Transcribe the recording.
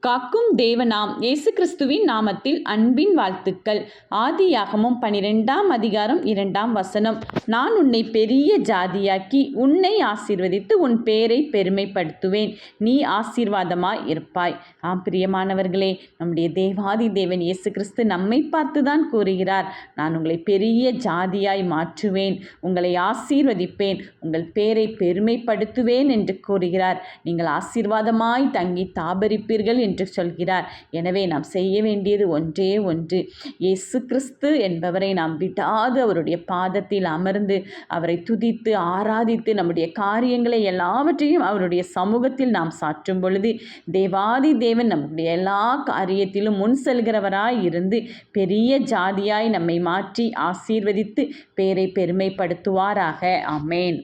காக்கும் தேவனாம் இயேசு கிறிஸ்துவின் நாமத்தில் அன்பின் வாழ்த்துக்கள். ஆதியாகமம் 12ஆம் அதிகாரம் 2ஆம் வசனம். நான் உன்னை பெரிய ஜாதியாக்கி உன்னை ஆசீர்வதித்து உன் பேரை பெருமைப்படுத்துவேன், நீ ஆசீர்வாதமாய் இருப்பாய். பிரியமானவர்களே, நம்முடைய தேவாதி தேவன் இயேசு கிறிஸ்து நம்மை பார்த்துதான் கூறுகிறார், நான் உங்களை பெரிய ஜாதியாய் மாற்றுவேன், உங்களை ஆசீர்வதிப்பேன், உங்கள் பேரை பெருமைப்படுத்துவேன் என்று கூறுகிறார். நீங்கள் ஆசீர்வாதமாய் தங்கி தாபரிப்பீர்கள் என்று சொல்கிறார். எனவே நாம் செய்ய வேண்டியது ஒன்றே ஒன்று, இயேசு கிறிஸ்து என்பவரை நாம் விடாது அவருடைய பாதத்தில் அமர்ந்து அவரை துதித்து ஆராதித்து நம்முடைய காரியங்களை எல்லாவற்றையும் அவருடைய சமூகத்தில் நாம் சாற்றும் பொழுது தேவாதி தேவன் நம்முடைய எல்லா காரியத்திலும் முன் செல்கிறவராய் இருந்து பெரிய ஜாதியாய் நம்மை மாற்றி ஆசீர்வதித்து பேரை பெருமைப்படுத்துவாராக. ஆமேன்.